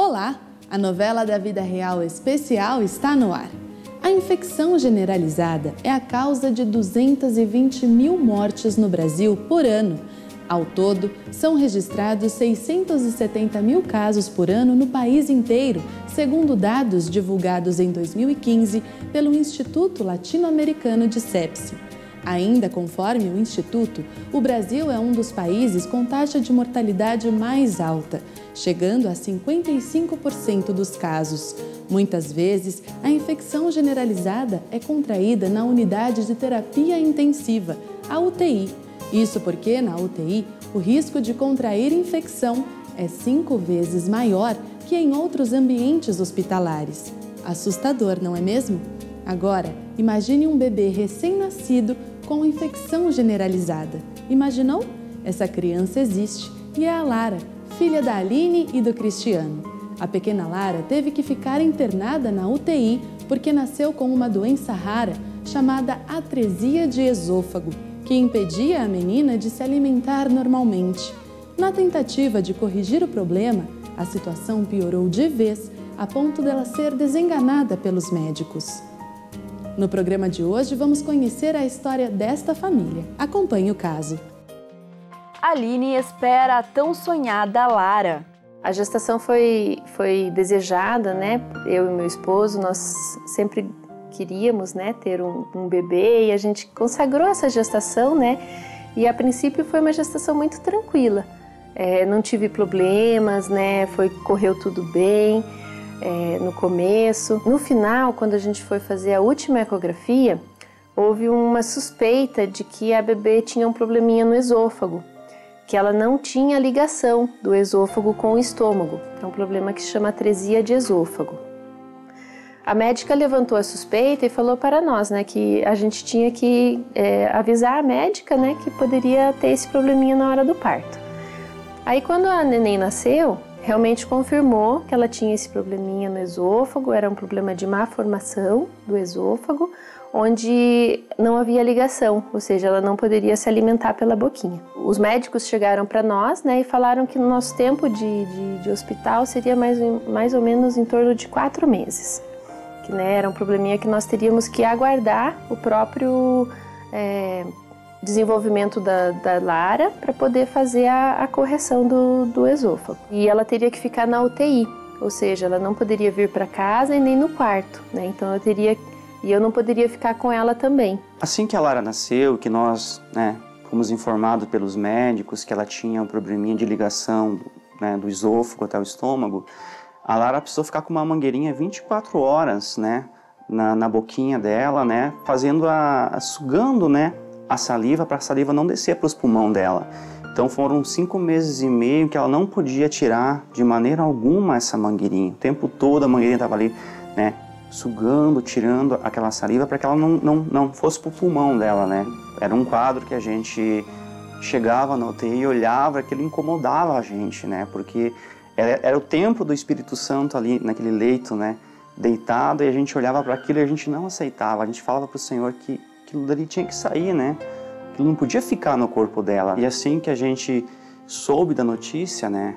Olá! A novela da vida real especial está no ar. A infecção generalizada é a causa de 220 mil mortes no Brasil por ano. Ao todo, são registrados 670 mil casos por ano no país inteiro, segundo dados divulgados em 2015 pelo Instituto Latino-Americano de Sepsi. Ainda conforme o Instituto, o Brasil é um dos países com taxa de mortalidade mais alta, chegando a 55% dos casos. Muitas vezes, a infecção generalizada é contraída na unidade de terapia intensiva, a UTI. Isso porque, na UTI, o risco de contrair infecção é 5 vezes maior que em outros ambientes hospitalares. Assustador, não é mesmo? Agora, imagine um bebê recém-nascido com infecção generalizada. Imaginou? Essa criança existe e é a Lara, filha da Aline e do Cristiano. A pequena Lara teve que ficar internada na UTI porque nasceu com uma doença rara chamada atresia de esôfago, que impedia a menina de se alimentar normalmente. Na tentativa de corrigir o problema, a situação piorou de vez, a ponto dela ser desenganada pelos médicos. No programa de hoje, vamos conhecer a história desta família. Acompanhe o caso. Aline espera a tão sonhada Lara. A gestação foi desejada, né? Eu e meu esposo, nós sempre queríamos, né, ter um bebê e a gente consagrou essa gestação, né? E a princípio foi uma gestação muito tranquila. Não tive problemas, né? Correu tudo bem no começo. No final, quando a gente foi fazer a última ecografia, houve uma suspeita de que a bebê tinha um probleminha no esôfago, que ela não tinha ligação do esôfago com o estômago. É um problema que se chama atresia de esôfago. A médica levantou a suspeita e falou para nós, né, que a gente tinha que avisar a médica, né, que poderia ter esse probleminha na hora do parto. Aí quando a neném nasceu, realmente confirmou que ela tinha esse probleminha no esôfago, era um problema de má formação do esôfago, onde não havia ligação, ou seja, ela não poderia se alimentar pela boquinha. Os médicos chegaram para nós, né, e falaram que no nosso tempo de hospital seria mais ou menos em torno de 4 meses. Que, né, era um probleminha que nós teríamos que aguardar o próprio desenvolvimento da Lara para poder fazer a correção do esôfago. E ela teria que ficar na UTI, ou seja, ela não poderia vir para casa e nem no quarto, né? Então eu não poderia ficar com ela também. Assim que a Lara nasceu, que nós, né, fomos informados pelos médicos que ela tinha um probleminha de ligação, né, do esôfago até o estômago, a Lara precisou ficar com uma mangueirinha 24 horas, né, na boquinha dela, né, sugando, né, a saliva para a saliva não descer para os pulmões dela. Então foram 5 meses e meio que ela não podia tirar de maneira alguma essa mangueirinha. O tempo todo a mangueirinha estava ali, né, sugando, tirando aquela saliva para que ela não fosse para o pulmão dela, né. Era um quadro que a gente chegava na UTI e olhava, aquilo incomodava a gente, né, porque era o templo do Espírito Santo ali naquele leito, né, deitado, e a gente olhava para aquilo e a gente não aceitava. A gente falava para o Senhor que aquilo dali tinha que sair, né, aquilo não podia ficar no corpo dela. E assim que a gente soube da notícia, né,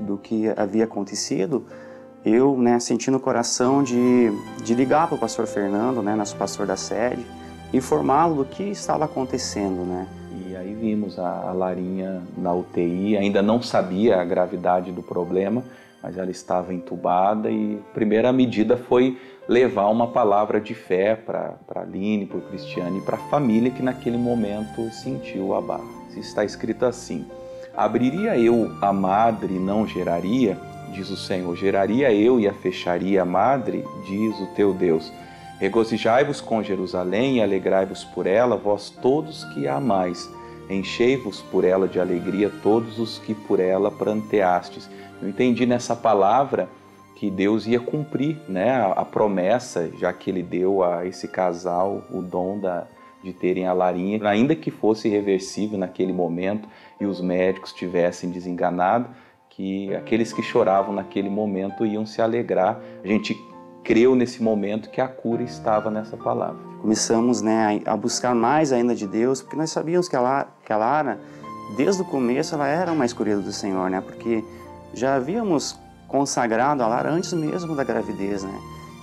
do que havia acontecido, eu, né, senti no coração de ligar para o pastor Fernando, né, nosso pastor da sede, informá-lo do que estava acontecendo, né. E aí vimos a Larinha na UTI, ainda não sabia a gravidade do problema, mas ela estava entubada e a primeira medida foi levar uma palavra de fé para a Aline, para o Cristiano e para a família que naquele momento sentiu a barra. Está escrito assim: abriria eu a madre e não geraria, diz o Senhor, geraria eu e a fecharia a madre, diz o teu Deus. Regozijai-vos com Jerusalém e alegrai-vos por ela, vós todos que a amais. Enchei-vos por ela de alegria todos os que por ela pranteastes. Eu entendi nessa palavra que Deus ia cumprir, né, a promessa, já que Ele deu a esse casal o dom de terem a Larinha, ainda que fosse irreversível naquele momento e os médicos tivessem desenganado, que aqueles que choravam naquele momento iam se alegrar. A gente creu nesse momento que a cura estava nessa palavra. Começamos, né, a buscar mais ainda de Deus, porque nós sabíamos que a Lara, desde o começo, ela era uma escolhida do Senhor, né, porque já havíamos consagrado a Lara antes mesmo da gravidez, né?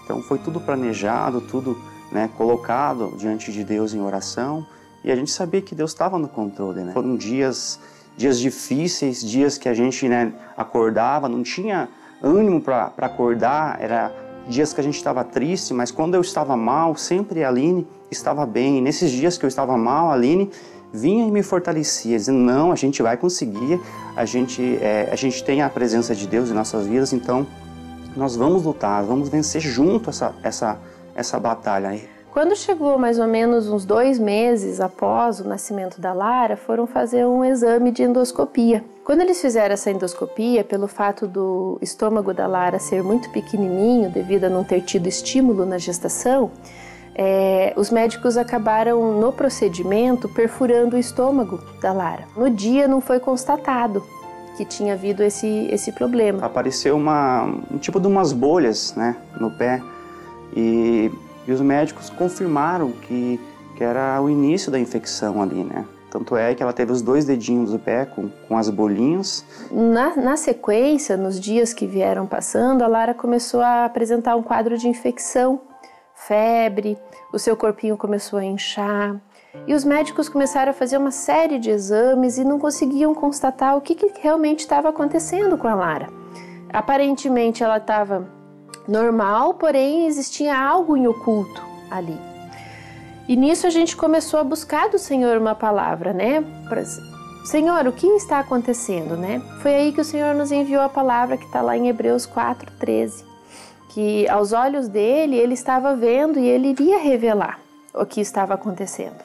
Então foi tudo planejado, tudo, né, colocado diante de Deus em oração, e a gente sabia que Deus estava no controle, né? Foram dias difíceis, dias que a gente, né, acordava, não tinha ânimo para acordar, era dias que a gente estava triste, mas quando eu estava mal, sempre a Aline estava bem. E nesses dias que eu estava mal, a Aline vinha e me fortalecia, dizendo, não, a gente vai conseguir, a gente tem a presença de Deus em nossas vidas, então nós vamos lutar, vamos vencer junto essa batalha. Quando chegou mais ou menos uns 2 meses após o nascimento da Lara, foram fazer um exame de endoscopia. Quando eles fizeram essa endoscopia, pelo fato do estômago da Lara ser muito pequenininho, devido a não ter tido estímulo na gestação, os médicos acabaram, no procedimento, perfurando o estômago da Lara. No dia não foi constatado que tinha havido esse problema. Apareceu um tipo de umas bolhas, né, no pé, e os médicos confirmaram que era o início da infecção ali, né? Tanto é que ela teve os 2 dedinhos do pé com as bolinhas. Na sequência, nos dias que vieram passando, a Lara começou a apresentar um quadro de infecção, febre, o seu corpinho começou a inchar. E os médicos começaram a fazer uma série de exames e não conseguiam constatar o que realmente estava acontecendo com a Lara. Aparentemente ela estava normal, porém existia algo em oculto ali. E nisso a gente começou a buscar do Senhor uma palavra, né? Senhor, o que está acontecendo, né? Foi aí que o Senhor nos enviou a palavra que está lá em Hebreus 4:13, que aos olhos dele, ele estava vendo e ele iria revelar o que estava acontecendo.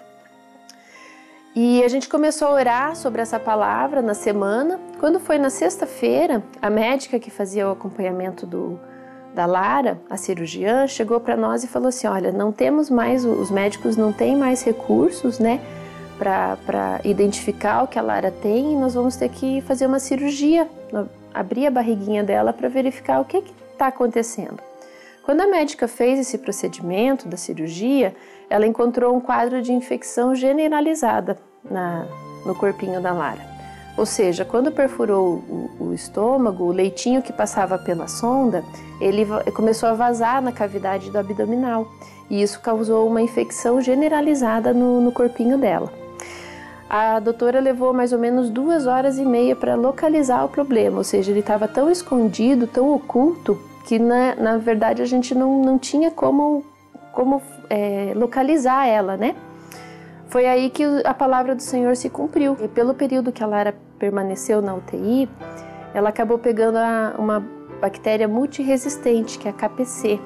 E a gente começou a orar sobre essa palavra na semana. Quando foi na sexta-feira, a médica que fazia o acompanhamento da Lara, a cirurgiã, chegou para nós e falou assim, olha, não temos mais, os médicos não têm mais recursos, né, para identificar o que a Lara tem, e nós vamos ter que fazer uma cirurgia, abrir a barriguinha dela para verificar o que está acontecendo. Quando a médica fez esse procedimento da cirurgia, ela encontrou um quadro de infecção generalizada no corpinho da Lara. Ou seja, quando perfurou o estômago, o leitinho que passava pela sonda, ele começou a vazar na cavidade do abdominal. E isso causou uma infecção generalizada no corpinho dela. A doutora levou mais ou menos 2h30 para localizar o problema. Ou seja, ele estava tão escondido, tão oculto, que na verdade a gente não tinha como localizar ela, né? Foi aí que a palavra do Senhor se cumpriu. E pelo período que a Lara permaneceu na UTI, ela acabou pegando uma bactéria multiresistente, que é a KPC,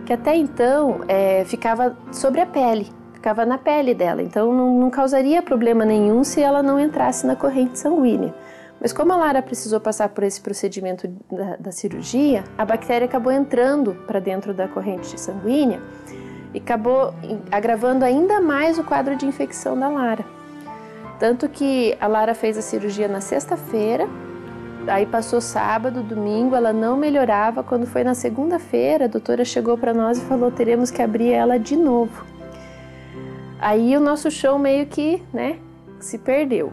que até então ficava sobre a pele, ficava na pele dela. Então não causaria problema nenhum se ela não entrasse na corrente sanguínea. Mas como a Lara precisou passar por esse procedimento da cirurgia, a bactéria acabou entrando para dentro da corrente sanguínea e acabou agravando ainda mais o quadro de infecção da Lara. Tanto que a Lara fez a cirurgia na sexta-feira, aí passou sábado, domingo, ela não melhorava. Quando foi na segunda-feira, a doutora chegou para nós e falou, teremos que abrir ela de novo. Aí o nosso chão meio que, né, se perdeu.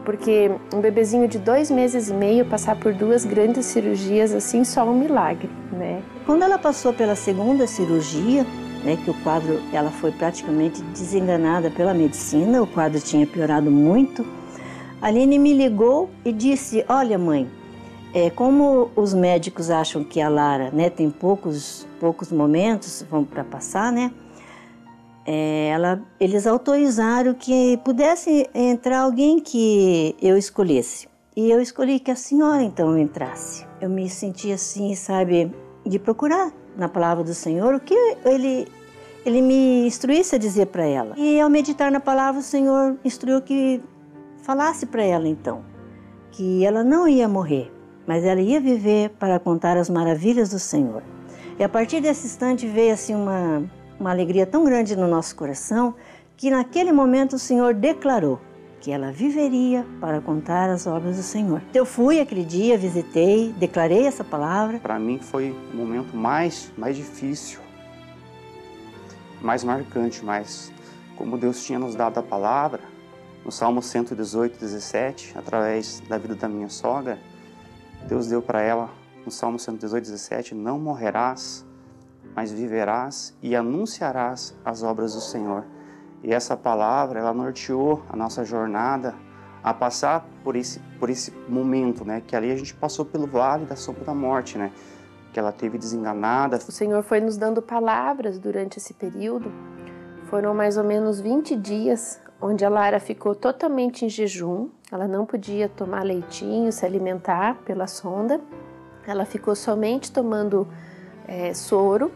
Porque um bebezinho de 2 meses e meio passar por 2 grandes cirurgias, assim, só um milagre, né? Quando ela passou pela segunda cirurgia, né, que o quadro, ela foi praticamente desenganada pela medicina, o quadro tinha piorado muito, a Aline me ligou e disse, olha mãe, como os médicos acham que a Lara, né, tem poucos momentos para passar, né, eles autorizaram que pudesse entrar alguém que eu escolhesse. E eu escolhi que a senhora então entrasse. Eu me senti assim, sabe, de procurar na palavra do Senhor o que ele me instruísse a dizer para ela. E ao meditar na palavra, o Senhor instruiu que falasse para ela então, que ela não ia morrer, mas ela ia viver para contar as maravilhas do Senhor. E a partir desse instante veio assim uma alegria tão grande no nosso coração, que naquele momento o Senhor declarou que ela viveria para contar as obras do Senhor. Eu fui aquele dia, visitei, declarei essa palavra. Para mim foi o momento mais difícil, mais marcante, mas como Deus tinha nos dado a palavra, no Salmo 118, 17, através da vida da minha sogra, Deus deu para ela no Salmo 118, 17, não morrerás, mas viverás e anunciarás as obras do Senhor. E essa palavra, ela norteou a nossa jornada a passar por esse momento, né? Que ali a gente passou pelo vale da sombra da morte, né? Que ela teve desenganada. O Senhor foi nos dando palavras durante esse período. Foram mais ou menos 20 dias onde a Lara ficou totalmente em jejum. Ela não podia tomar leitinho, se alimentar pela sonda. Ela ficou somente tomando soro.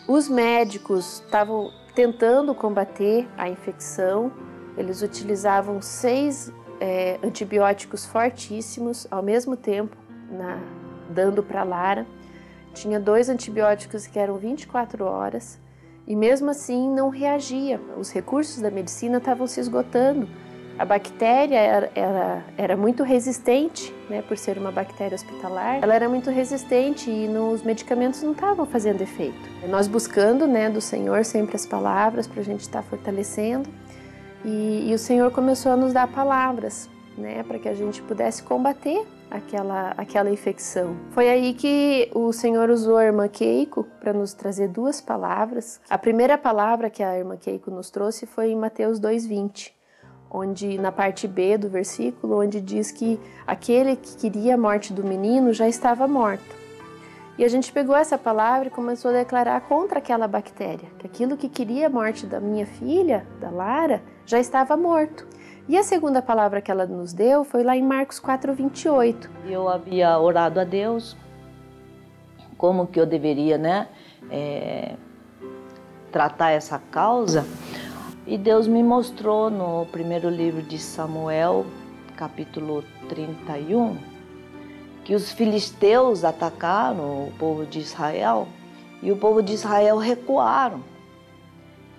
Os médicos estavam tentando combater a infecção. Eles utilizavam 6 antibióticos fortíssimos ao mesmo tempo, dando para a Lara. Tinha 2 antibióticos que eram 24 horas e mesmo assim não reagia. Os recursos da medicina estavam se esgotando. A bactéria era muito resistente, né, por ser uma bactéria hospitalar. Ela era muito resistente e os medicamentos não estavam fazendo efeito. Nós buscando, né, do Senhor sempre as palavras para a gente estar fortalecendo. E o Senhor começou a nos dar palavras, né, para que a gente pudesse combater aquela infecção. Foi aí que o Senhor usou a irmã Keiko para nos trazer 2 palavras. A primeira palavra que a irmã Keiko nos trouxe foi em Mateus 2:20, onde na parte B do versículo, onde diz que aquele que queria a morte do menino já estava morto. E a gente pegou essa palavra e começou a declarar contra aquela bactéria, que aquilo que queria a morte da minha filha, da Lara, já estava morto. E a segunda palavra que ela nos deu foi lá em Marcos 4:28. Eu havia orado a Deus como que eu deveria, né, tratar essa causa. E Deus me mostrou no primeiro livro de Samuel, capítulo 31, que os filisteus atacaram o povo de Israel e o povo de Israel recuaram.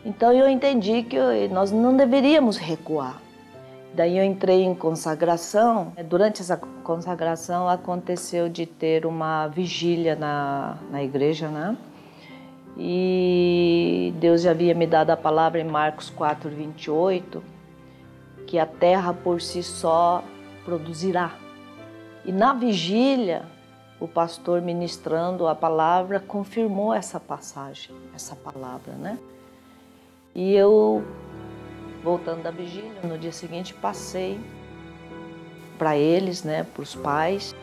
Então eu entendi que nós não deveríamos recuar. Daí eu entrei em consagração. Durante essa consagração aconteceu de ter uma vigília na igreja, né? E Deus já havia me dado a palavra em Marcos 4:28, que a terra por si só produzirá. E na vigília, o pastor ministrando a palavra confirmou essa passagem, essa palavra, né? E eu, voltando da vigília, no dia seguinte passei para eles, né, para os pais,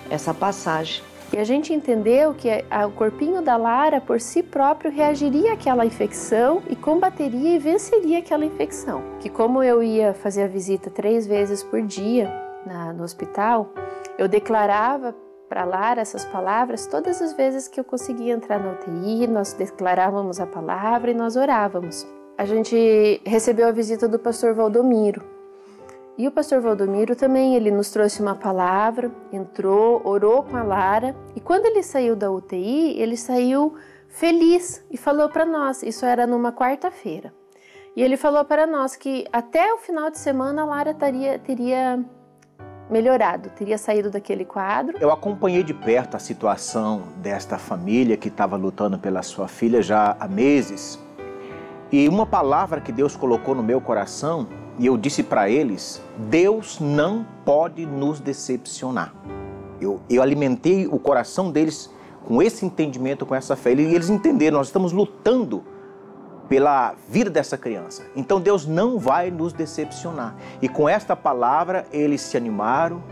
essa passagem. E a gente entendeu que o corpinho da Lara, por si próprio, reagiria àquela infecção e combateria e venceria aquela infecção. Que como eu ia fazer a visita 3 vezes por dia no hospital, eu declarava para Lara essas palavras todas as vezes que eu conseguia entrar na UTI, nós declarávamos a palavra e nós orávamos. A gente recebeu a visita do pastor Valdomiro. E o pastor Valdomiro também, ele nos trouxe uma palavra, entrou, orou com a Lara. E quando ele saiu da UTI, ele saiu feliz e falou para nós, isso era numa quarta-feira. E ele falou para nós que até o final de semana a Lara teria melhorado, teria saído daquele quadro. Eu acompanhei de perto a situação desta família que estava lutando pela sua filha já há meses. E uma palavra que Deus colocou no meu coração, e eu disse para eles, Deus não pode nos decepcionar. Eu alimentei o coração deles com esse entendimento, com essa fé. E eles entenderam, nós estamos lutando pela vida dessa criança. Então Deus não vai nos decepcionar. E com esta palavra eles se animaram,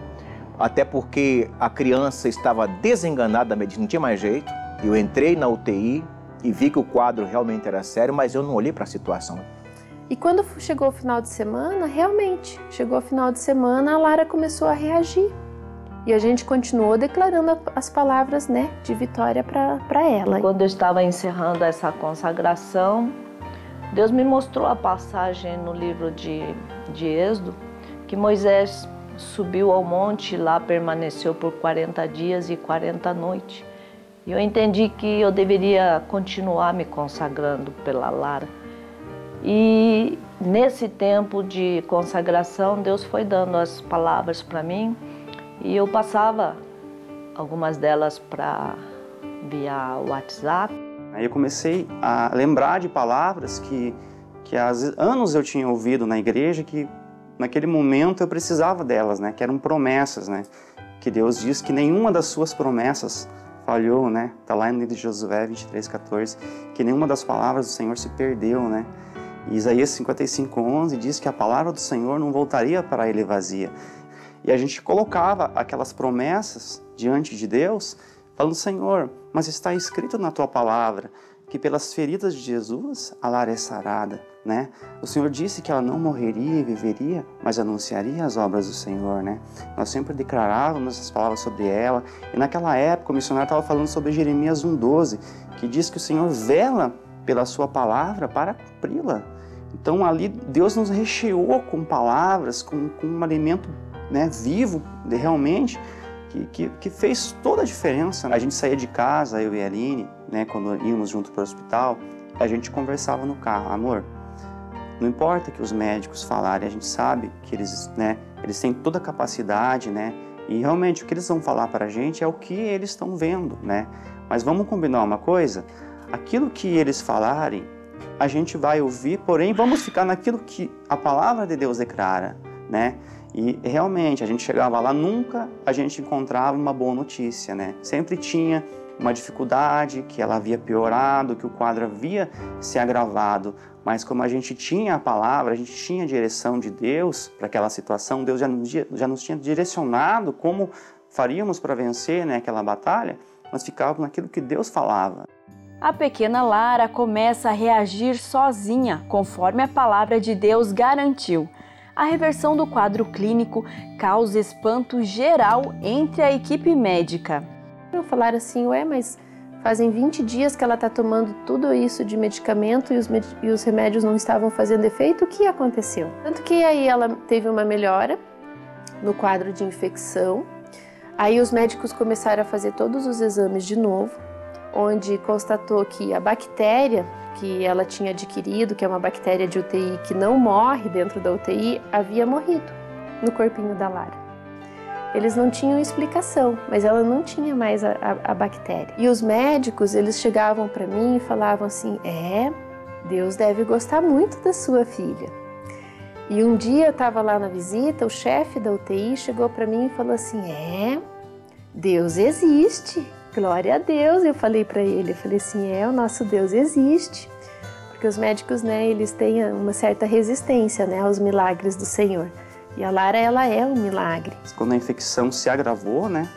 até porque a criança estava desenganada da medicina, não tinha mais jeito. Eu entrei na UTI e vi que o quadro realmente era sério, mas eu não olhei para a situação. E quando chegou o final de semana, realmente, chegou o final de semana, a Lara começou a reagir. E a gente continuou declarando as palavras, né, de vitória para ela. Quando eu estava encerrando essa consagração, Deus me mostrou a passagem no livro de Êxodo, que Moisés subiu ao monte e lá permaneceu por 40 dias e 40 noites. E eu entendi que eu deveria continuar me consagrando pela Lara. E nesse tempo de consagração, Deus foi dando as palavras para mim e eu passava algumas delas via WhatsApp. Aí eu comecei a lembrar de palavras que há anos eu tinha ouvido na igreja, que naquele momento eu precisava delas, né? Que eram promessas, né? que Deus diz que nenhuma das suas promessas falhou, né? Está lá no livro de Josué 23:14, que nenhuma das palavras do Senhor se perdeu, né? E Isaías 55:11 diz que a palavra do Senhor não voltaria para ele vazia. E a gente colocava aquelas promessas diante de Deus, falando: Senhor, mas está escrito na tua palavra que pelas feridas de Jesus a Lara é sarada, né? O Senhor disse que ela não morreria e viveria, mas anunciaria as obras do Senhor, né? Nós sempre declarávamos essas palavras sobre ela. E naquela época o missionário estava falando sobre Jeremias 1:12, que diz que o Senhor vela pela sua palavra para cumpri-la. Então ali Deus nos recheou com palavras, com um alimento, né, vivo, realmente, que fez toda a diferença. A gente saía de casa, eu e a Aline, né, quando íamos junto para o hospital, a gente conversava no carro: amor, não importa que os médicos falarem, a gente sabe que eles, né, eles têm toda a capacidade, né, e realmente o que eles vão falar para a gente é o que eles estão vendo, né, mas vamos combinar uma coisa: aquilo que eles falarem, a gente vai ouvir, porém vamos ficar naquilo que a palavra de Deus declara, né? E realmente a gente chegava lá, nunca a gente encontrava uma boa notícia, né? Sempre tinha uma dificuldade, que ela havia piorado, que o quadro havia se agravado, mas como a gente tinha a palavra, a gente tinha a direção de Deus para aquela situação, Deus já nos tinha direcionado como faríamos para vencer, né, aquela batalha, nós ficávamos naquilo que Deus falava. A pequena Lara começa a reagir sozinha, conforme a palavra de Deus garantiu. A reversão do quadro clínico causa espanto geral entre a equipe médica. Falaram assim: ué, mas fazem 20 dias que ela está tomando tudo isso de medicamento e os remédios não estavam fazendo efeito, o que aconteceu? Tanto que aí ela teve uma melhora no quadro de infecção, aí os médicos começaram a fazer todos os exames de novo, onde constatou que a bactéria que ela tinha adquirido, que é uma bactéria de UTI que não morre dentro da UTI, havia morrido no corpinho da Lara. Eles não tinham explicação, mas ela não tinha mais a bactéria. E os médicos, eles chegavam para mim e falavam assim: Deus deve gostar muito da sua filha. E um dia eu estava lá na visita, o chefe da UTI chegou para mim e falou assim: Deus existe. Glória a Deus, eu falei para ele, o nosso Deus existe, porque os médicos, né, eles têm uma certa resistência, né, aos milagres do Senhor, e a Lara, ela é um milagre. Quando a infecção se agravou, né,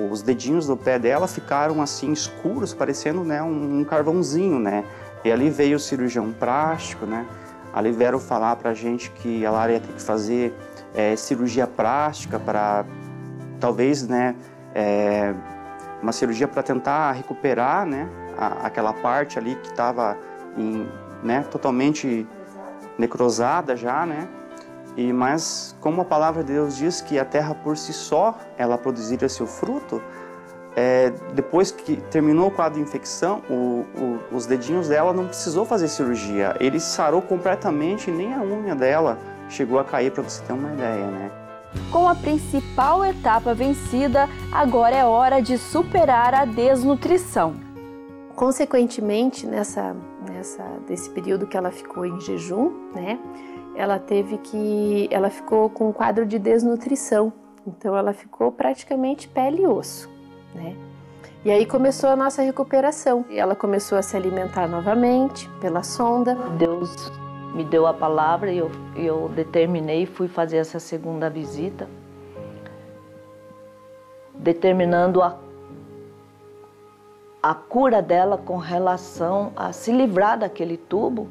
os dedinhos do pé dela ficaram assim escuros, parecendo, né, um carvãozinho, né, e ali veio o cirurgião plástico, né, ali vieram falar pra gente que a Lara ia ter que fazer cirurgia plástica para, talvez, né, uma cirurgia para tentar recuperar, né, aquela parte ali que estava, né, totalmente necrosada já, né, mas como a palavra de Deus diz que a terra por si só, ela produziria seu fruto, depois que terminou o quadro de infecção, os dedinhos dela não precisou fazer cirurgia, ele sarou completamente e nem a unha dela chegou a cair, para você ter uma ideia, né. Com a principal etapa vencida, agora é hora de superar a desnutrição. Consequentemente, desse período que ela ficou em jejum, né, ela ficou com um quadro de desnutrição. Então ela ficou praticamente pele e osso, né? E aí começou a nossa recuperação. Ela começou a se alimentar novamente pela sonda. Deus me deu a palavra e eu determinei, fui fazer essa segunda visita, determinando a cura dela com relação a se livrar daquele tubo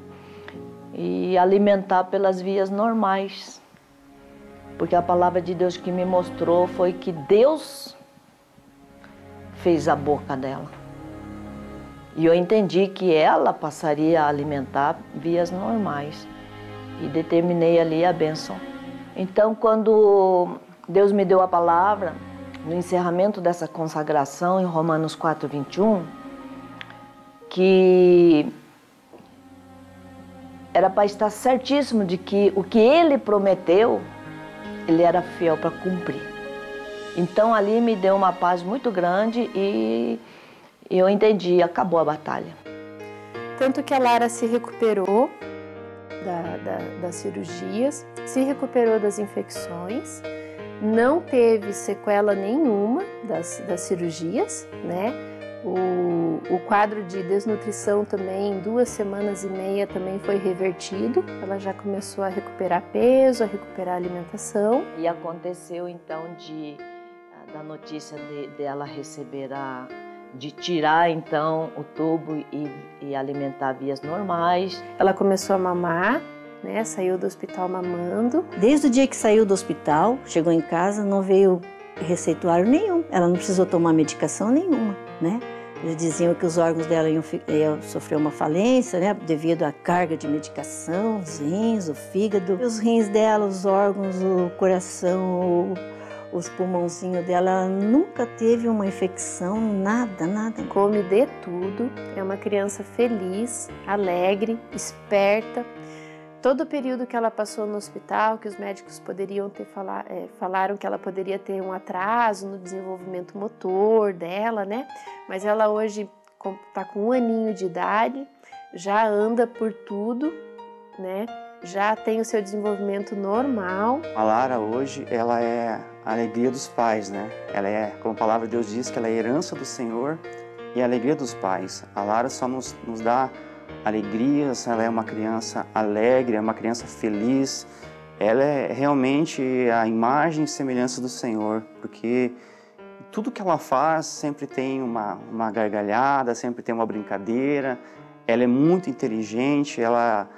e alimentar pelas vias normais. Porque a palavra de Deus que me mostrou foi que Deus fez a boca dela. E eu entendi que ela passaria a alimentar vias normais. E determinei ali a bênção. Então, quando Deus me deu a palavra, no encerramento dessa consagração, em Romanos 4:21, que era para estar certíssimo de que o que Ele prometeu, Ele era fiel para cumprir. Então, ali me deu uma paz muito grande e eu entendi, acabou a batalha. Tanto que a Lara se recuperou das cirurgias, se recuperou das infecções não teve sequela nenhuma das cirurgias, né? O quadro de desnutrição também, em 2 semanas e meia, também foi revertido. Ela já começou a recuperar peso, a recuperar alimentação. E aconteceu então da notícia dela receber de tirar então o tubo e alimentar vias normais. Ela começou a mamar, né? Saiu do hospital mamando. Desde o dia que saiu do hospital, chegou em casa, não veio receituário nenhum. Ela não precisou tomar medicação nenhuma, né? Eles diziam que os órgãos dela iam sofrer uma falência, né? Devido à carga de medicação, os rins, o fígado. Os rins dela, os órgãos, o coração, os pulmãozinhos dela, ela nunca teve uma infecção, nada, nada. Come de tudo, é uma criança feliz, alegre, esperta. Todo o período que ela passou no hospital, que os médicos poderiam falaram que ela poderia ter um atraso no desenvolvimento motor dela, né? Mas ela hoje está com 1 aninho de idade, já anda por tudo, né? Já tem o seu desenvolvimento normal. A Lara hoje, ela é a alegria dos pais, né? Ela é, como a palavra de Deus diz, que ela é a herança do Senhor e a alegria dos pais. A Lara só nos dá alegrias, ela é uma criança alegre, é uma criança feliz. Ela é realmente a imagem e semelhança do Senhor, porque tudo que ela faz sempre tem uma gargalhada, sempre tem uma brincadeira. Ela é muito inteligente, ela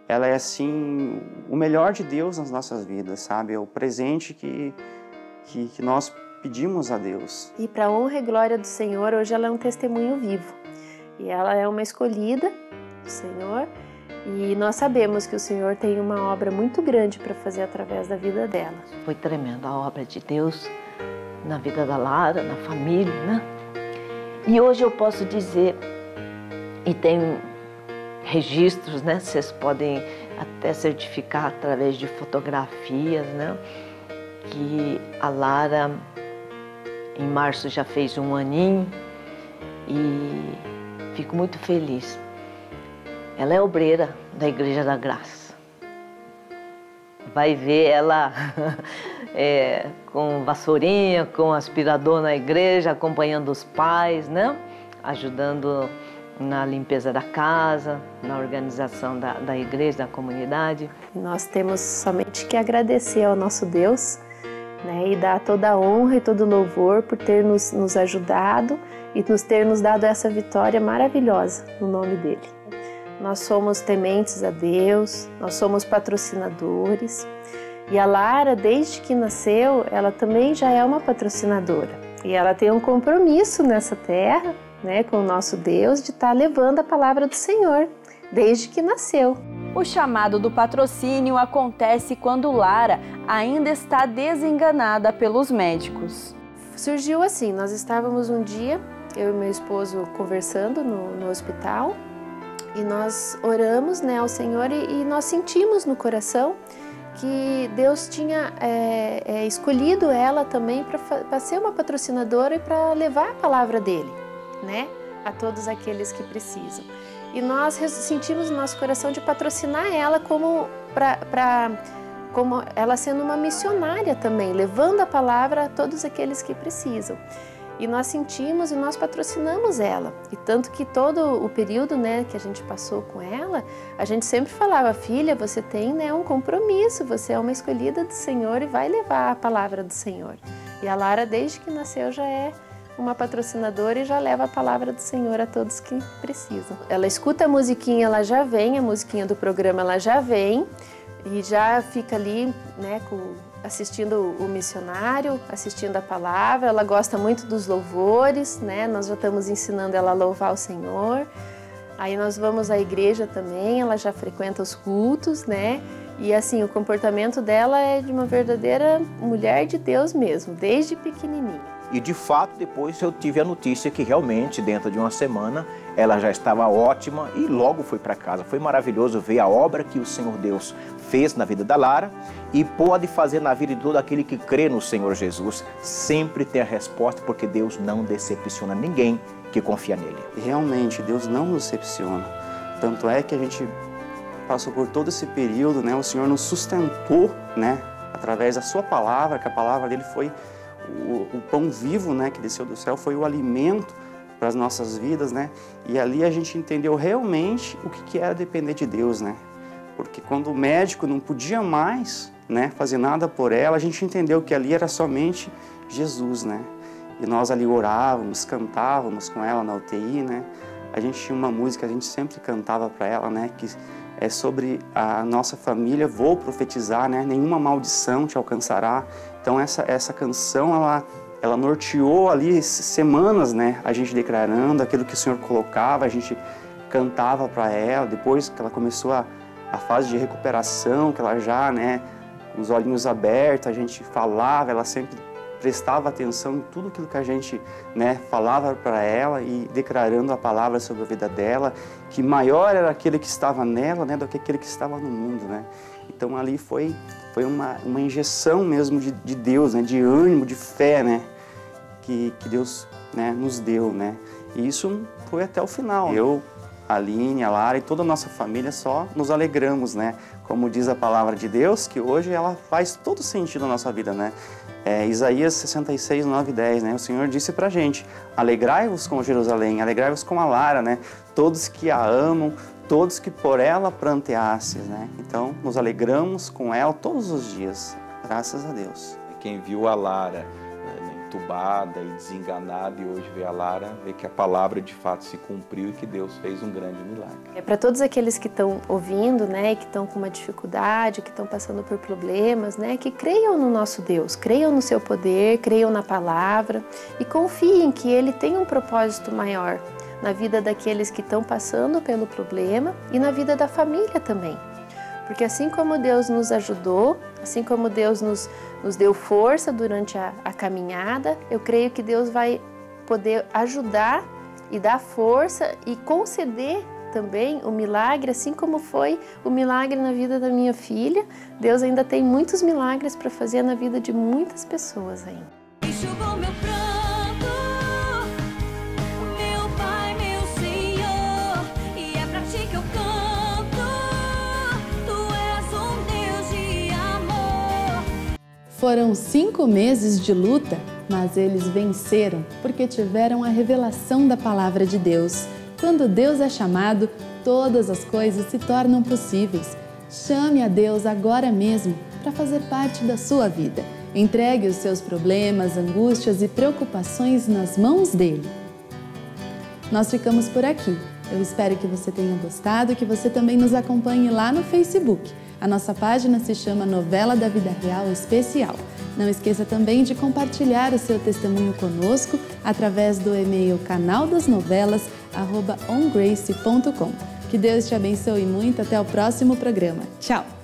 é assim o melhor de Deus nas nossas vidas, sabe? É o presente que nós pedimos a Deus. E para a honra e glória do Senhor, hoje ela é um testemunho vivo. E ela é uma escolhida do Senhor, e nós sabemos que o Senhor tem uma obra muito grande para fazer através da vida dela. Foi tremenda a obra de Deus na vida da Lara, na família, né? E hoje eu posso dizer, e tem registros, né? Vocês podem até certificar através de fotografias, né? Que a Lara em março já fez 1 aninho e fico muito feliz. Ela é obreira da Igreja da Graça. Vai ver ela com vassourinha, com aspirador na igreja, acompanhando os pais, né? Ajudando na limpeza da casa, na organização da igreja, da comunidade. Nós temos somente que agradecer ao nosso Deus, né? E dar toda a honra e todo o louvor por ter nos ajudado e ter nos dado essa vitória maravilhosa no nome dele. Nós somos tementes a Deus, nós somos patrocinadores. E a Lara, desde que nasceu, ela também já é uma patrocinadora. E ela tem um compromisso nessa terra, né, com o nosso Deus, de estar levando a palavra do Senhor, desde que nasceu. O chamado do patrocínio acontece quando Lara ainda está desenganada pelos médicos. Surgiu assim, nós estávamos um dia, eu e meu esposo conversando no hospital, e nós oramos, né, ao Senhor e nós sentimos no coração que Deus tinha escolhido ela também para ser uma patrocinadora e para levar a palavra dele, né, a todos aqueles que precisam. E nós sentimos no nosso coração de patrocinar ela como ela sendo uma missionária também, levando a palavra a todos aqueles que precisam. E nós sentimos e nós patrocinamos ela. E tanto que todo o período, né, que a gente passou com ela, a gente sempre falava: filha, você tem, né, um compromisso, você é uma escolhida do Senhor e vai levar a palavra do Senhor. E a Lara, desde que nasceu, já é uma patrocinadora e já leva a palavra do Senhor a todos que precisam. Ela escuta a musiquinha, ela já vem, a musiquinha do programa ela já vem e já fica ali, né, assistindo o missionário, assistindo a palavra. Ela gosta muito dos louvores, né? Nós já estamos ensinando ela a louvar o Senhor. Aí nós vamos à igreja também, ela já frequenta os cultos, né? E assim, o comportamento dela é de uma verdadeira mulher de Deus mesmo, desde pequenininha. E de fato, depois eu tive a notícia que realmente, dentro de uma semana, ela já estava ótima e logo foi para casa. Foi maravilhoso ver a obra que o Senhor Deus fez na vida da Lara e pode fazer na vida de todo aquele que crê no Senhor Jesus. Sempre tem a resposta, porque Deus não decepciona ninguém que confia nele. Realmente, Deus não nos decepciona. Tanto é que a gente passou por todo esse período, né? O Senhor nos sustentou, né? através da sua palavra, que a palavra dele foi o pão vivo, né, que desceu do céu, foi o alimento para as nossas vidas, né? E ali a gente entendeu realmente o que era depender de Deus, né? Porque quando o médico não podia mais, né, fazer nada por ela, a gente entendeu que ali era somente Jesus, né? E nós ali orávamos, cantávamos com ela na UTI, né? A gente tinha uma música, a gente sempre cantava para ela, né? Que é sobre a nossa família, vou profetizar, né? Nenhuma maldição te alcançará. Então essa canção, ela norteou ali semanas, né? A gente declarando aquilo que o Senhor colocava, a gente cantava para ela. Depois que ela começou a fase de recuperação, que ela já, né? Com os olhinhos abertos, a gente falava, ela sempre prestava atenção em tudo aquilo que a gente, né, falava para ela e declarando a palavra sobre a vida dela, que maior era aquele que estava nela, né, do que aquele que estava no mundo, né. Então ali foi uma injeção mesmo de Deus, né, de ânimo, de fé, né, que Deus, né, nos deu, né. E isso foi até o final. Eu, a Aline, a Lara e toda a nossa família só nos alegramos, né, como diz a palavra de Deus, que hoje ela faz todo sentido na nossa vida, né. Isaías 66, 9 e 10, né? O Senhor disse pra gente, alegrai-vos com Jerusalém, alegrai-vos com a Lara, né? Todos que a amam, todos que por ela pranteastes, né? Então, nos alegramos com ela todos os dias, graças a Deus. Quem viu a Lara entubada e desenganada e hoje vê a Lara, vê que a palavra de fato se cumpriu e que Deus fez um grande milagre. Para todos aqueles que estão ouvindo, né, que estão com uma dificuldade, que estão passando por problemas, né, que creiam no nosso Deus, creiam no seu poder, creiam na palavra e confiem que Ele tem um propósito maior na vida daqueles que estão passando pelo problema e na vida da família também. Porque assim como Deus nos ajudou, assim como Deus nos deu força durante a caminhada, eu creio que Deus vai poder ajudar e dar força e conceder também o milagre, assim como foi o milagre na vida da minha filha. Deus ainda tem muitos milagres para fazer na vida de muitas pessoas ainda. Foram 5 meses de luta, mas eles venceram porque tiveram a revelação da palavra de Deus. Quando Deus é chamado, todas as coisas se tornam possíveis. Chame a Deus agora mesmo para fazer parte da sua vida. Entregue os seus problemas, angústias e preocupações nas mãos dele. Nós ficamos por aqui. Eu espero que você tenha gostado e que você também nos acompanhe lá no Facebook. A nossa página se chama Novela da Vida Real Especial. Não esqueça também de compartilhar o seu testemunho conosco através do e-mail canaldasnovelas@ongrace.com. Que Deus te abençoe muito. Até o próximo programa. Tchau!